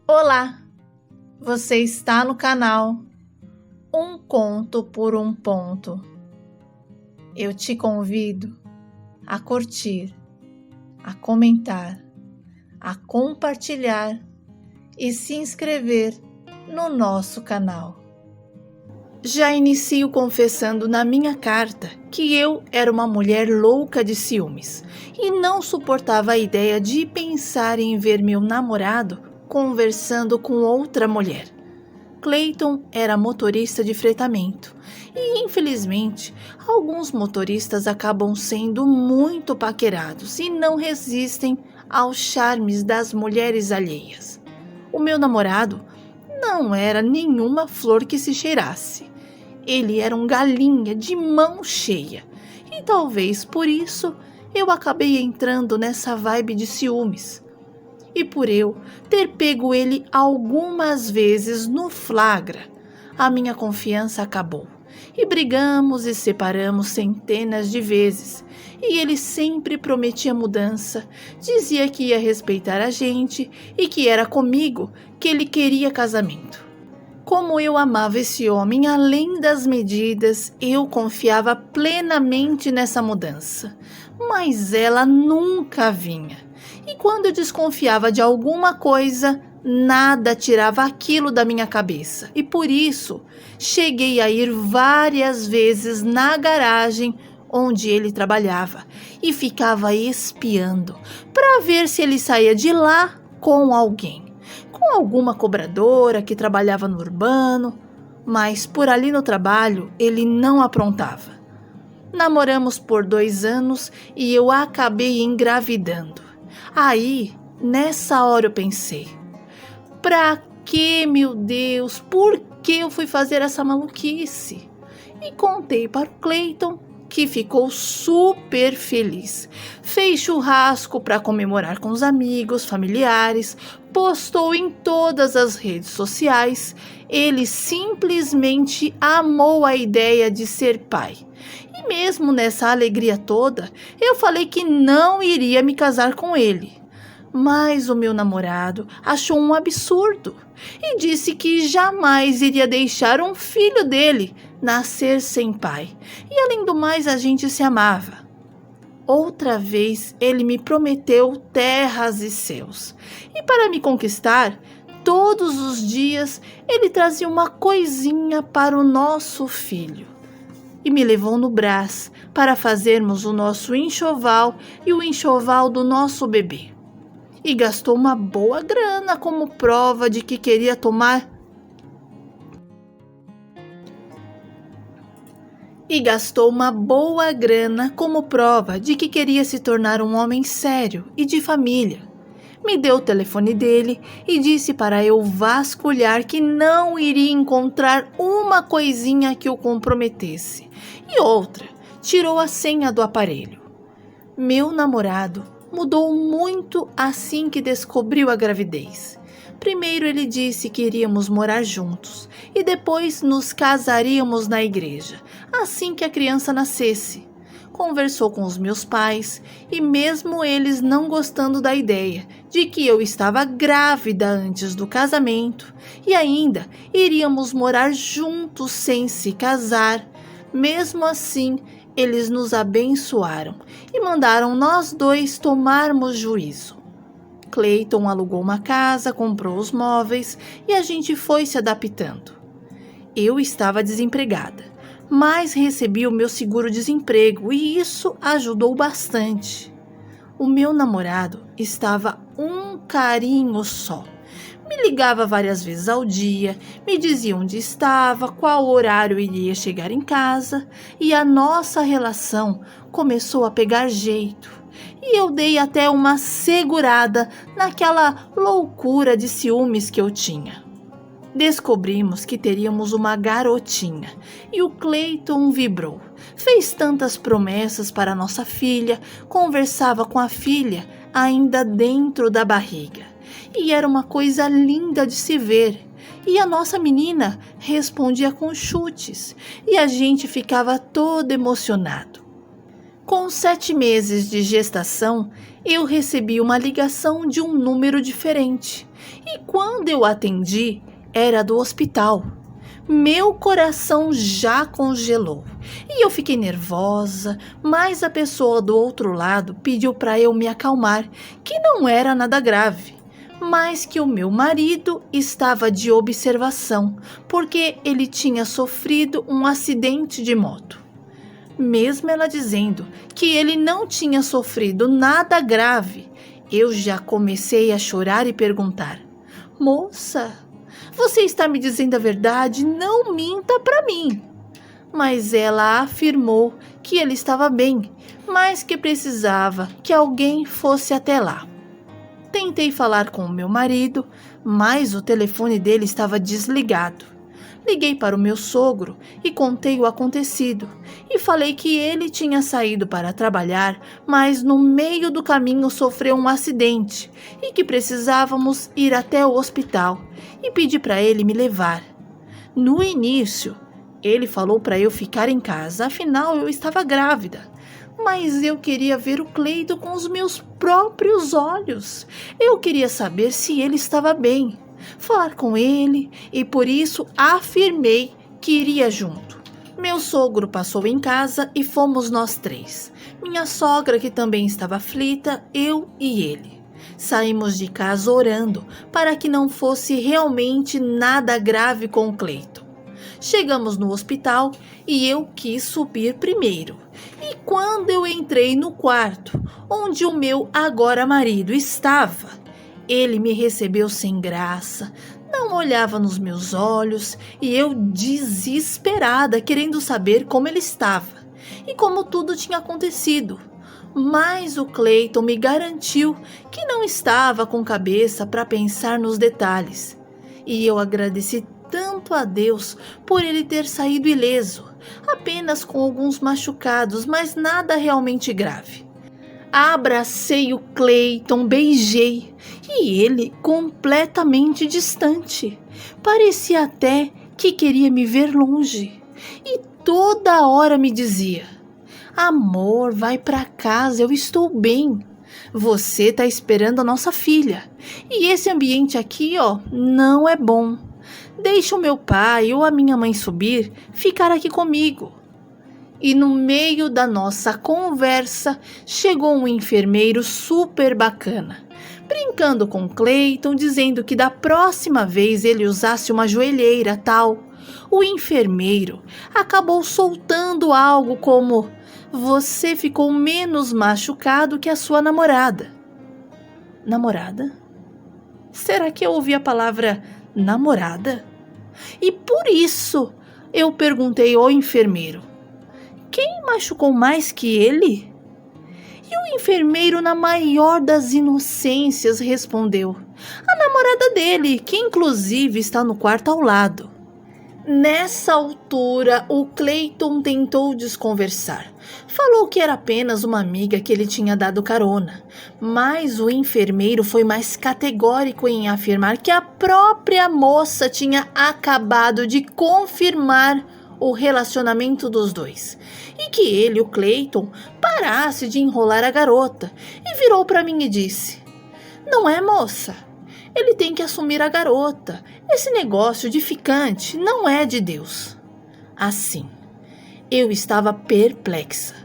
Olá, você está no canal Um Conto por um Ponto. Eu te convido a curtir, a comentar, a compartilhar e se inscrever no nosso canal. Já inicio confessando na minha carta que eu era uma mulher louca de ciúmes e não suportava a ideia de pensar em ver meu namorado conversando com outra mulher. Clayton era motorista de fretamento e, infelizmente, alguns motoristas acabam sendo muito paquerados e não resistem aos charmes das mulheres alheias. O meu namorado não era nenhuma flor que se cheirasse. Ele era um galinha de mão cheia e talvez por isso eu acabei entrando nessa vibe de ciúmes. E por eu ter pego ele algumas vezes no flagra, a minha confiança acabou. E brigamos e separamos centenas de vezes. E ele sempre prometia mudança, dizia que ia respeitar a gente e que era comigo que ele queria casamento. Como eu amava esse homem além das medidas, eu confiava plenamente nessa mudança. Mas ela nunca vinha. E quando eu desconfiava de alguma coisa, nada tirava aquilo da minha cabeça. E por isso, cheguei a ir várias vezes na garagem onde ele trabalhava e ficava espiando para ver se ele saía de lá com alguém. Com alguma cobradora que trabalhava no urbano, mas por ali no trabalho ele não aprontava. Namoramos por 2 anos e eu acabei engravidando. Aí, nessa hora eu pensei, pra que, meu Deus, por que eu fui fazer essa maluquice? E contei para o Clayton, que ficou super feliz. Fez churrasco para comemorar com os amigos, familiares, postou em todas as redes sociais. Ele simplesmente amou a ideia de ser pai. E mesmo nessa alegria toda, eu falei que não iria me casar com ele. Mas o meu namorado achou um absurdo e disse que jamais iria deixar um filho dele nascer sem pai. E além do mais, a gente se amava. Outra vez ele me prometeu terras e céus. E para me conquistar, todos os dias ele trazia uma coisinha para o nosso filho. E me levou no braço para fazermos o nosso enxoval e o enxoval do nosso bebê. E gastou uma boa grana como prova de que queria tomar. Se tornar um homem sério e de família. Me deu o telefone dele e disse para eu vasculhar que não iria encontrar uma coisinha que o comprometesse. E outra, tirou a senha do aparelho. Meu namorado mudou muito assim que descobriu a gravidez. Primeiro ele disse que iríamos morar juntos e depois nos casaríamos na igreja, assim que a criança nascesse. Conversou com os meus pais e mesmo eles não gostando da ideia de que eu estava grávida antes do casamento e ainda iríamos morar juntos sem se casar, mesmo assim eles nos abençoaram e mandaram nós dois tomarmos juízo. Clayton alugou uma casa, comprou os móveis e a gente foi se adaptando. Eu estava desempregada, mas recebi o meu seguro-desemprego e isso ajudou bastante. O meu namorado estava um carinho só. Me ligava várias vezes ao dia, me dizia onde estava, qual horário iria chegar em casa e a nossa relação começou a pegar jeito. E eu dei até uma segurada naquela loucura de ciúmes que eu tinha. Descobrimos que teríamos uma garotinha e o Clayton vibrou. Fez tantas promessas para nossa filha, conversava com a filha ainda dentro da barriga. E era uma coisa linda de se ver. E a nossa menina respondia com chutes e a gente ficava todo emocionado. Com 7 meses de gestação, eu recebi uma ligação de um número diferente e quando eu atendi, era do hospital. Meu coração já congelou e eu fiquei nervosa, mas a pessoa do outro lado pediu para eu me acalmar, que não era nada grave, mas que o meu marido estava de observação, porque ele tinha sofrido um acidente de moto. Mesmo ela dizendo que ele não tinha sofrido nada grave, eu já comecei a chorar e perguntar: Moça, você está me dizendo a verdade? Não minta para mim. Mas ela afirmou que ele estava bem, mas que precisava que alguém fosse até lá. Tentei falar com o meu marido, mas o telefone dele estava desligado. Liguei para o meu sogro e contei o acontecido e falei que ele tinha saído para trabalhar, mas no meio do caminho sofreu um acidente e que precisávamos ir até o hospital e pedi para ele me levar. No início, ele falou para eu ficar em casa, afinal eu estava grávida. Mas eu queria ver o Cleiton com os meus próprios olhos. Eu queria saber se ele estava bem, falar com ele e por isso afirmei que iria junto. Meu sogro passou em casa e fomos nós três. Minha sogra, que também estava aflita, eu e ele. Saímos de casa orando para que não fosse realmente nada grave com o Cleiton. Chegamos no hospital e eu quis subir primeiro. E quando eu entrei no quarto, onde o meu agora marido estava, ele me recebeu sem graça, não olhava nos meus olhos e eu desesperada, querendo saber como ele estava e como tudo tinha acontecido. Mas o Cleiton me garantiu que não estava com cabeça para pensar nos detalhes. E eu agradeci tanto a Deus por ele ter saído ileso, apenas com alguns machucados, mas nada realmente grave. Abracei o Cleiton, beijei, e ele completamente distante. Parecia até que queria me ver longe. E toda hora me dizia: Amor, vai para casa, eu estou bem. Você tá esperando a nossa filha. E esse ambiente aqui, não é bom. Deixa o meu pai ou a minha mãe subir, ficar aqui comigo. E no meio da nossa conversa, chegou um enfermeiro super bacana, brincando com Cleiton, dizendo que da próxima vez ele usasse uma joelheira tal. O enfermeiro acabou soltando algo como: você ficou menos machucado que a sua namorada. Namorada? Será que eu ouvi a palavra namorada? E por isso eu perguntei ao enfermeiro: quem machucou mais que ele? E o enfermeiro, na maior das inocências, respondeu: a namorada dele, que inclusive está no quarto ao lado. Nessa altura, o Cleiton tentou desconversar. Falou que era apenas uma amiga que ele tinha dado carona, mas o enfermeiro foi mais categórico em afirmar que a própria moça tinha acabado de confirmar o relacionamento dos dois e que ele, o Cleiton, parasse de enrolar a garota, e virou para mim e disse: não é, moça? Ele tem que assumir a garota. Esse negócio de ficante não é de Deus. Assim, eu estava perplexa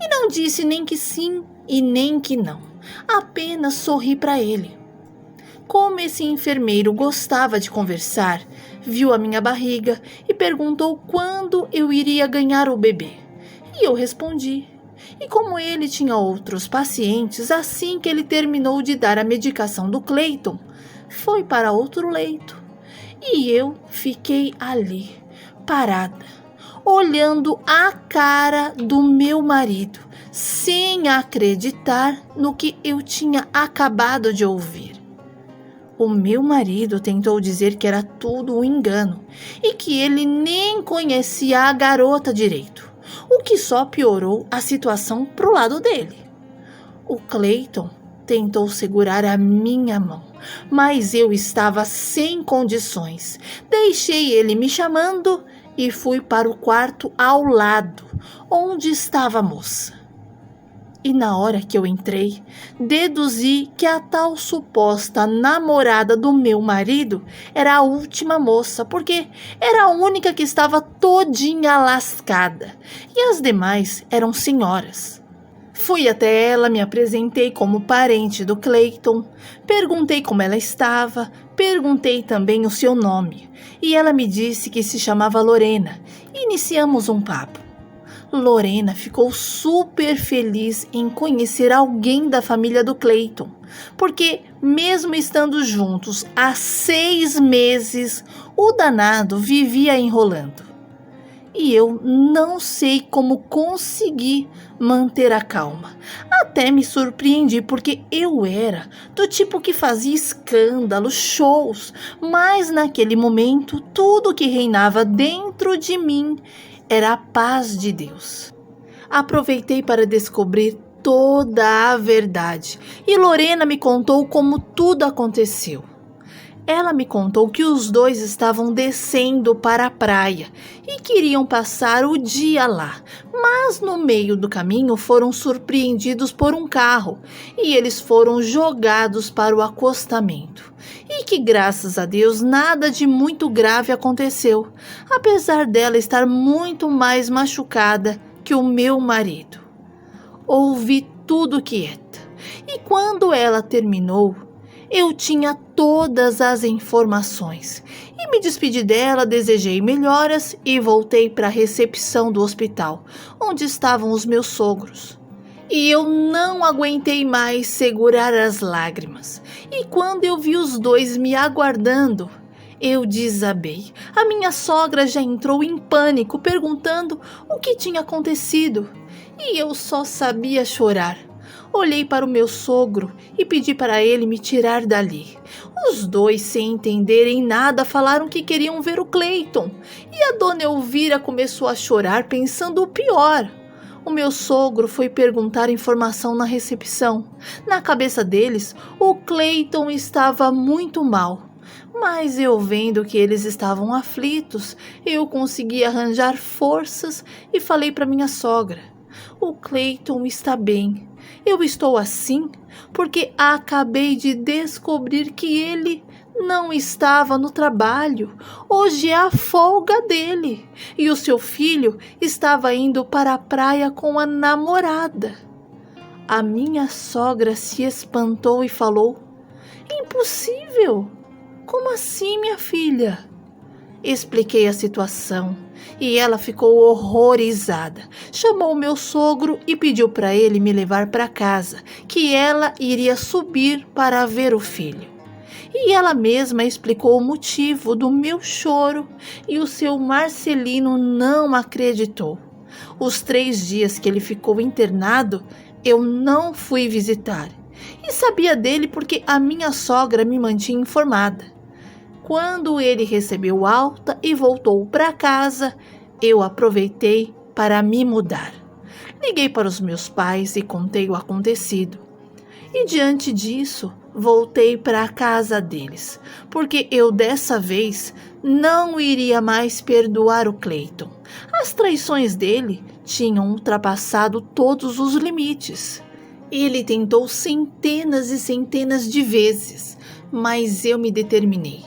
e não disse nem que sim e nem que não. Apenas sorri para ele. Como esse enfermeiro gostava de conversar, viu a minha barriga e perguntou quando eu iria ganhar o bebê. E eu respondi. E como ele tinha outros pacientes, assim que ele terminou de dar a medicação do Cleiton, foi para outro leito. E eu fiquei ali, parada, olhando a cara do meu marido, sem acreditar no que eu tinha acabado de ouvir. O meu marido tentou dizer que era tudo um engano e que ele nem conhecia a garota direito, o que só piorou a situação pro lado dele. O Cleiton tentou segurar a minha mão, mas eu estava sem condições. Deixei ele me chamando e fui para o quarto ao lado, onde estava a moça. E na hora que eu entrei, deduzi que a tal suposta namorada do meu marido era a última moça, porque era a única que estava todinha lascada, e as demais eram senhoras. Fui até ela, me apresentei como parente do Cleiton, perguntei como ela estava, perguntei também o seu nome, e ela me disse que se chamava Lorena, e iniciamos um papo. Lorena ficou super feliz em conhecer alguém da família do Cleiton, porque mesmo estando juntos há 6 meses, o danado vivia enrolando. E eu não sei como consegui manter a calma. Até me surpreendi, porque eu era do tipo que fazia escândalos, shows, mas naquele momento tudo que reinava dentro de mim era a paz de Deus. Aproveitei para descobrir toda a verdade e Lorena me contou como tudo aconteceu. Ela me contou que os dois estavam descendo para a praia e queriam passar o dia lá, mas no meio do caminho foram surpreendidos por um carro e eles foram jogados para o acostamento. E que, graças a Deus, nada de muito grave aconteceu, apesar dela estar muito mais machucada que o meu marido. Ouvi tudo quieta, e quando ela terminou, eu tinha todas as informações e me despedi dela, desejei melhoras e voltei para a recepção do hospital, onde estavam os meus sogros. E eu não aguentei mais segurar as lágrimas. E quando eu vi os dois me aguardando, eu desabei. A minha sogra já entrou em pânico, perguntando o que tinha acontecido. E eu só sabia chorar. Olhei para o meu sogro e pedi para ele me tirar dali. Os dois, sem entenderem nada, falaram que queriam ver o Cleiton. E a dona Elvira começou a chorar, pensando o pior. O meu sogro foi perguntar informação na recepção. Na cabeça deles, o Cleiton estava muito mal. Mas eu, vendo que eles estavam aflitos, eu consegui arranjar forças e falei para minha sogra: o Cleiton está bem. Eu estou assim porque acabei de descobrir que ele não estava no trabalho. Hoje é a folga dele e o seu filho estava indo para a praia com a namorada. A minha sogra se espantou e falou: impossível! Como assim, minha filha? Expliquei a situação e ela ficou horrorizada. Chamou meu sogro e pediu para ele me levar para casa, que ela iria subir para ver o filho. E ela mesma explicou o motivo do meu choro e o seu Marcelino não acreditou. Os 3 dias que ele ficou internado, eu não fui visitar. E sabia dele porque a minha sogra me mantinha informada. Quando ele recebeu alta e voltou para casa, eu aproveitei para me mudar. Liguei para os meus pais e contei o acontecido. E diante disso, voltei para a casa deles, porque eu dessa vez não iria mais perdoar o Cleiton. As traições dele tinham ultrapassado todos os limites. Ele tentou centenas e centenas de vezes, mas eu me determinei.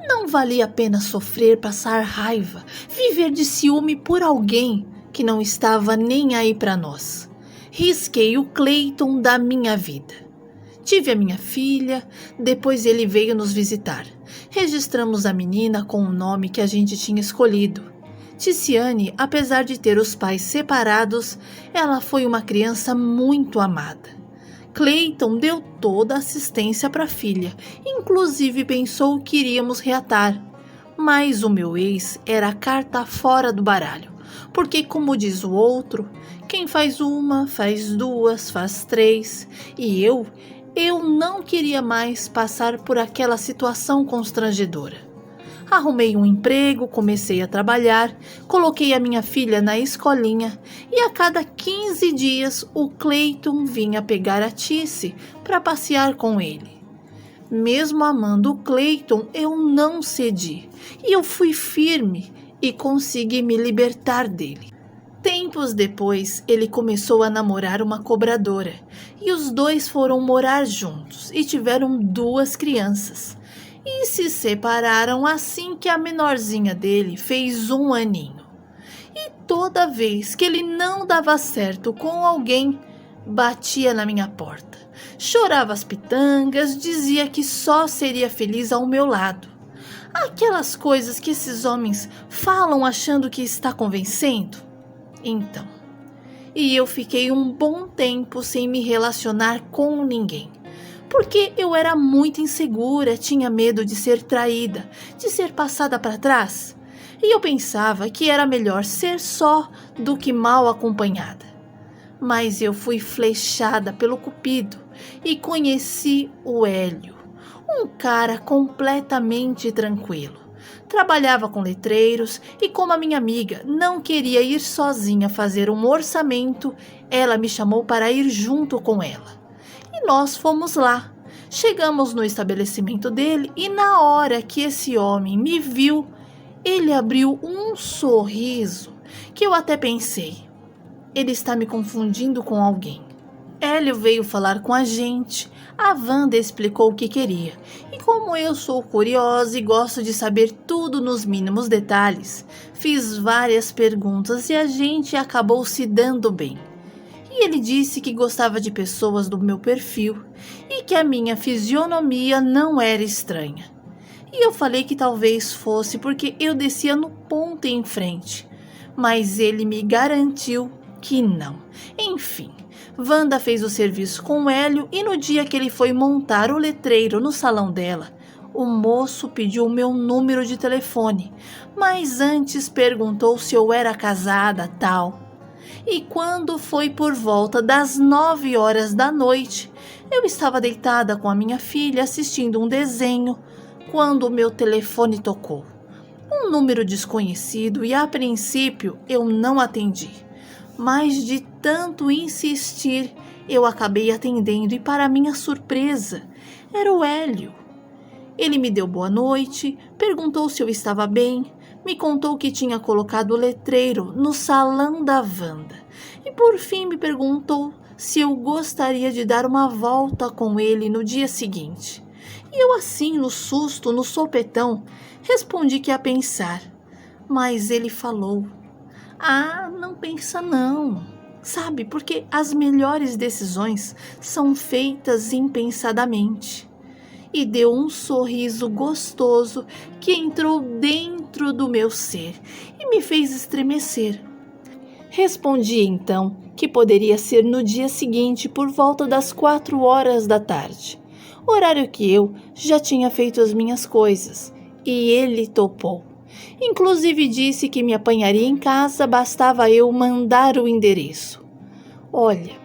Não valia a pena sofrer, passar raiva, viver de ciúme por alguém que não estava nem aí para nós. Risquei o Cleiton da minha vida. Tive a minha filha, depois ele veio nos visitar. Registramos a menina com o nome que a gente tinha escolhido. Ticiane, apesar de ter os pais separados, ela foi uma criança muito amada. Cleiton deu toda a assistência para a filha, inclusive pensou que iríamos reatar. Mas o meu ex era a carta fora do baralho, porque, como diz o outro, quem faz uma, faz 2, faz 3, e eu não queria mais passar por aquela situação constrangedora. Arrumei um emprego, comecei a trabalhar, coloquei a minha filha na escolinha e a cada 15 dias o Cleiton vinha pegar a Tice para passear com ele. Mesmo amando o Cleiton, eu não cedi e eu fui firme e consegui me libertar dele. Tempos depois, ele começou a namorar uma cobradora e os dois foram morar juntos e tiveram 2 crianças. E se separaram assim que a menorzinha dele fez 1 aninho. E toda vez que ele não dava certo com alguém, batia na minha porta. Chorava as pitangas, dizia que só seria feliz ao meu lado. Aquelas coisas que esses homens falam achando que está convencendo. Então, e eu fiquei um bom tempo sem me relacionar com ninguém, porque eu era muito insegura, tinha medo de ser traída, de ser passada para trás, e eu pensava que era melhor ser só do que mal acompanhada. Mas eu fui flechada pelo Cupido e conheci o Hélio, um cara completamente tranquilo. Trabalhava com letreiros e, como a minha amiga não queria ir sozinha fazer um orçamento, ela me chamou para ir junto com ela. E nós fomos lá. Chegamos no estabelecimento dele e na hora que esse homem me viu, ele abriu um sorriso que eu até pensei, ele está me confundindo com alguém. Hélio veio falar com a gente, a Wanda explicou o que queria, e como eu sou curiosa e gosto de saber tudo nos mínimos detalhes, fiz várias perguntas e a gente acabou se dando bem. E ele disse que gostava de pessoas do meu perfil e que a minha fisionomia não era estranha. E eu falei que talvez fosse porque eu descia no ponto em frente, mas ele me garantiu que não. Enfim, Wanda fez o serviço com o Hélio e no dia que ele foi montar o letreiro no salão dela, o moço pediu o meu número de telefone, mas antes perguntou se eu era casada, tal. E quando foi por volta das 9 horas da noite, eu estava deitada com a minha filha assistindo um desenho, quando o meu telefone tocou. Um número desconhecido e a princípio eu não atendi. Mas de tanto insistir, eu acabei atendendo e, para minha surpresa, era o Hélio. Ele me deu boa noite, perguntou se eu estava bem, me contou que tinha colocado o letreiro no salão da Wanda e, por fim, me perguntou se eu gostaria de dar uma volta com ele no dia seguinte. E eu, assim, no susto, no sopetão, respondi que ia pensar. Mas ele falou: "Ah, não pensa não. Sabe, porque as melhores decisões são feitas impensadamente." E deu um sorriso gostoso que entrou dentro do meu ser e me fez estremecer. Respondi então que poderia ser no dia seguinte por volta das 4 horas da tarde, horário que eu já tinha feito as minhas coisas, e ele topou. Inclusive disse que me apanharia em casa, bastava eu mandar o endereço. Olha,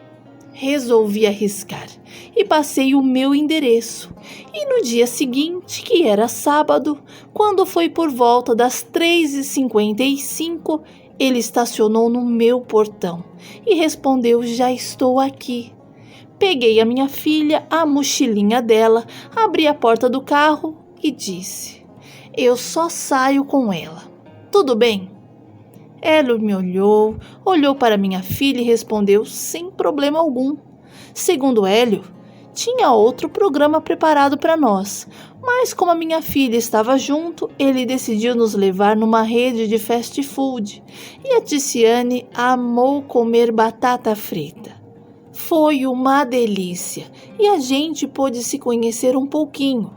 resolvi arriscar e passei o meu endereço. E no dia seguinte, que era sábado, quando foi por volta das 3h55, ele estacionou no meu portão e respondeu: "Já estou aqui." Peguei a minha filha, a mochilinha dela, abri a porta do carro e disse: "Eu só saio com ela. Tudo bem?" Hélio me olhou para minha filha e respondeu sem problema algum. Segundo Hélio, tinha outro programa preparado para nós, mas como a minha filha estava junto, ele decidiu nos levar numa rede de fast food e a Ticiane amou comer batata frita. Foi uma delícia e a gente pôde se conhecer um pouquinho.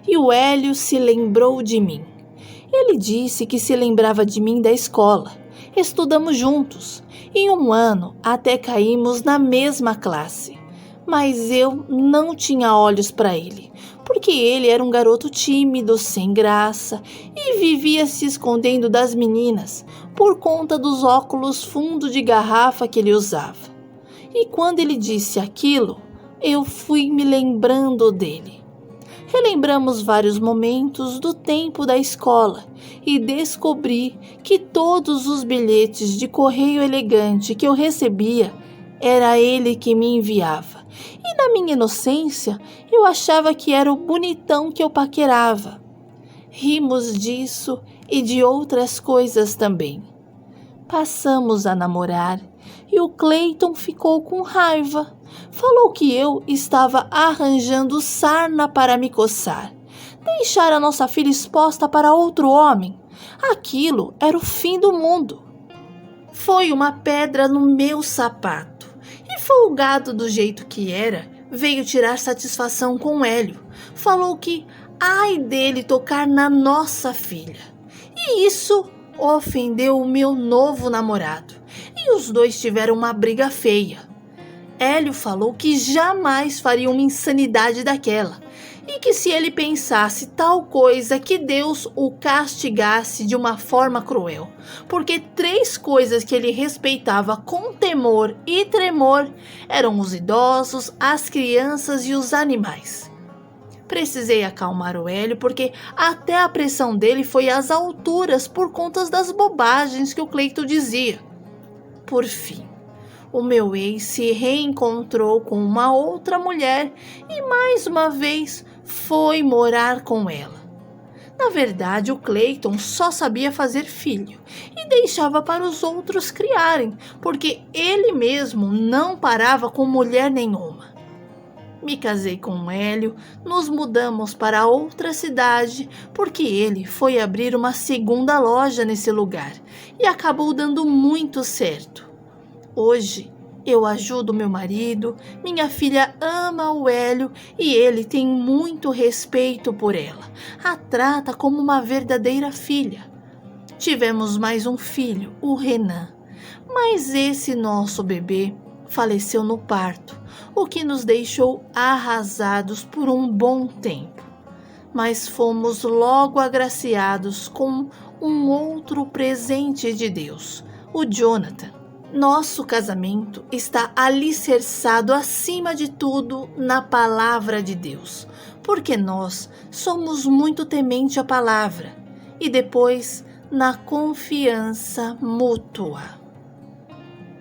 E o Hélio se lembrou de mim. Ele disse que se lembrava de mim da escola. Estudamos juntos. Em 1 ano até caímos na mesma classe. Mas eu não tinha olhos para ele, porque ele era um garoto tímido, sem graça e vivia se escondendo das meninas por conta dos óculos fundo de garrafa que ele usava. E quando ele disse aquilo, eu fui me lembrando dele. Relembramos vários momentos do tempo da escola e descobri que todos os bilhetes de correio elegante que eu recebia era ele que me enviava. E na minha inocência, eu achava que era o bonitão que eu paquerava. Rimos disso e de outras coisas também. Passamos a namorar e o Cleiton ficou com raiva. Falou que eu estava arranjando sarna para me coçar. Deixar a nossa filha exposta para outro homem. Aquilo era o fim do mundo. Foi uma pedra no meu sapato. E folgado do jeito que era, veio tirar satisfação com Hélio. Falou que ai dele tocar na nossa filha. E isso ofendeu o meu novo namorado. E os dois tiveram uma briga feia. Hélio falou que jamais faria uma insanidade daquela. E que se ele pensasse tal coisa, que Deus o castigasse de uma forma cruel. Porque 3 coisas que ele respeitava com temor e tremor eram os idosos, as crianças e os animais. Precisei acalmar o Hélio porque até a pressão dele foi às alturas por conta das bobagens que o Cleiton dizia. Por fim, o meu ex se reencontrou com uma outra mulher e mais uma vez foi morar com ela. Na verdade, o Cleiton só sabia fazer filho e deixava para os outros criarem, porque ele mesmo não parava com mulher nenhuma. Me casei com o Hélio, nos mudamos para outra cidade porque ele foi abrir uma segunda loja nesse lugar e acabou dando muito certo. Hoje eu ajudo meu marido, minha filha ama o Hélio e ele tem muito respeito por ela. A trata como uma verdadeira filha. Tivemos mais um filho, o Renan, mas esse nosso bebê faleceu no parto, o que nos deixou arrasados por um bom tempo. Mas fomos logo agraciados com um outro presente de Deus, o Jonathan. Nosso casamento está alicerçado acima de tudo na palavra de Deus, porque nós somos muito temente à palavra e depois na confiança mútua.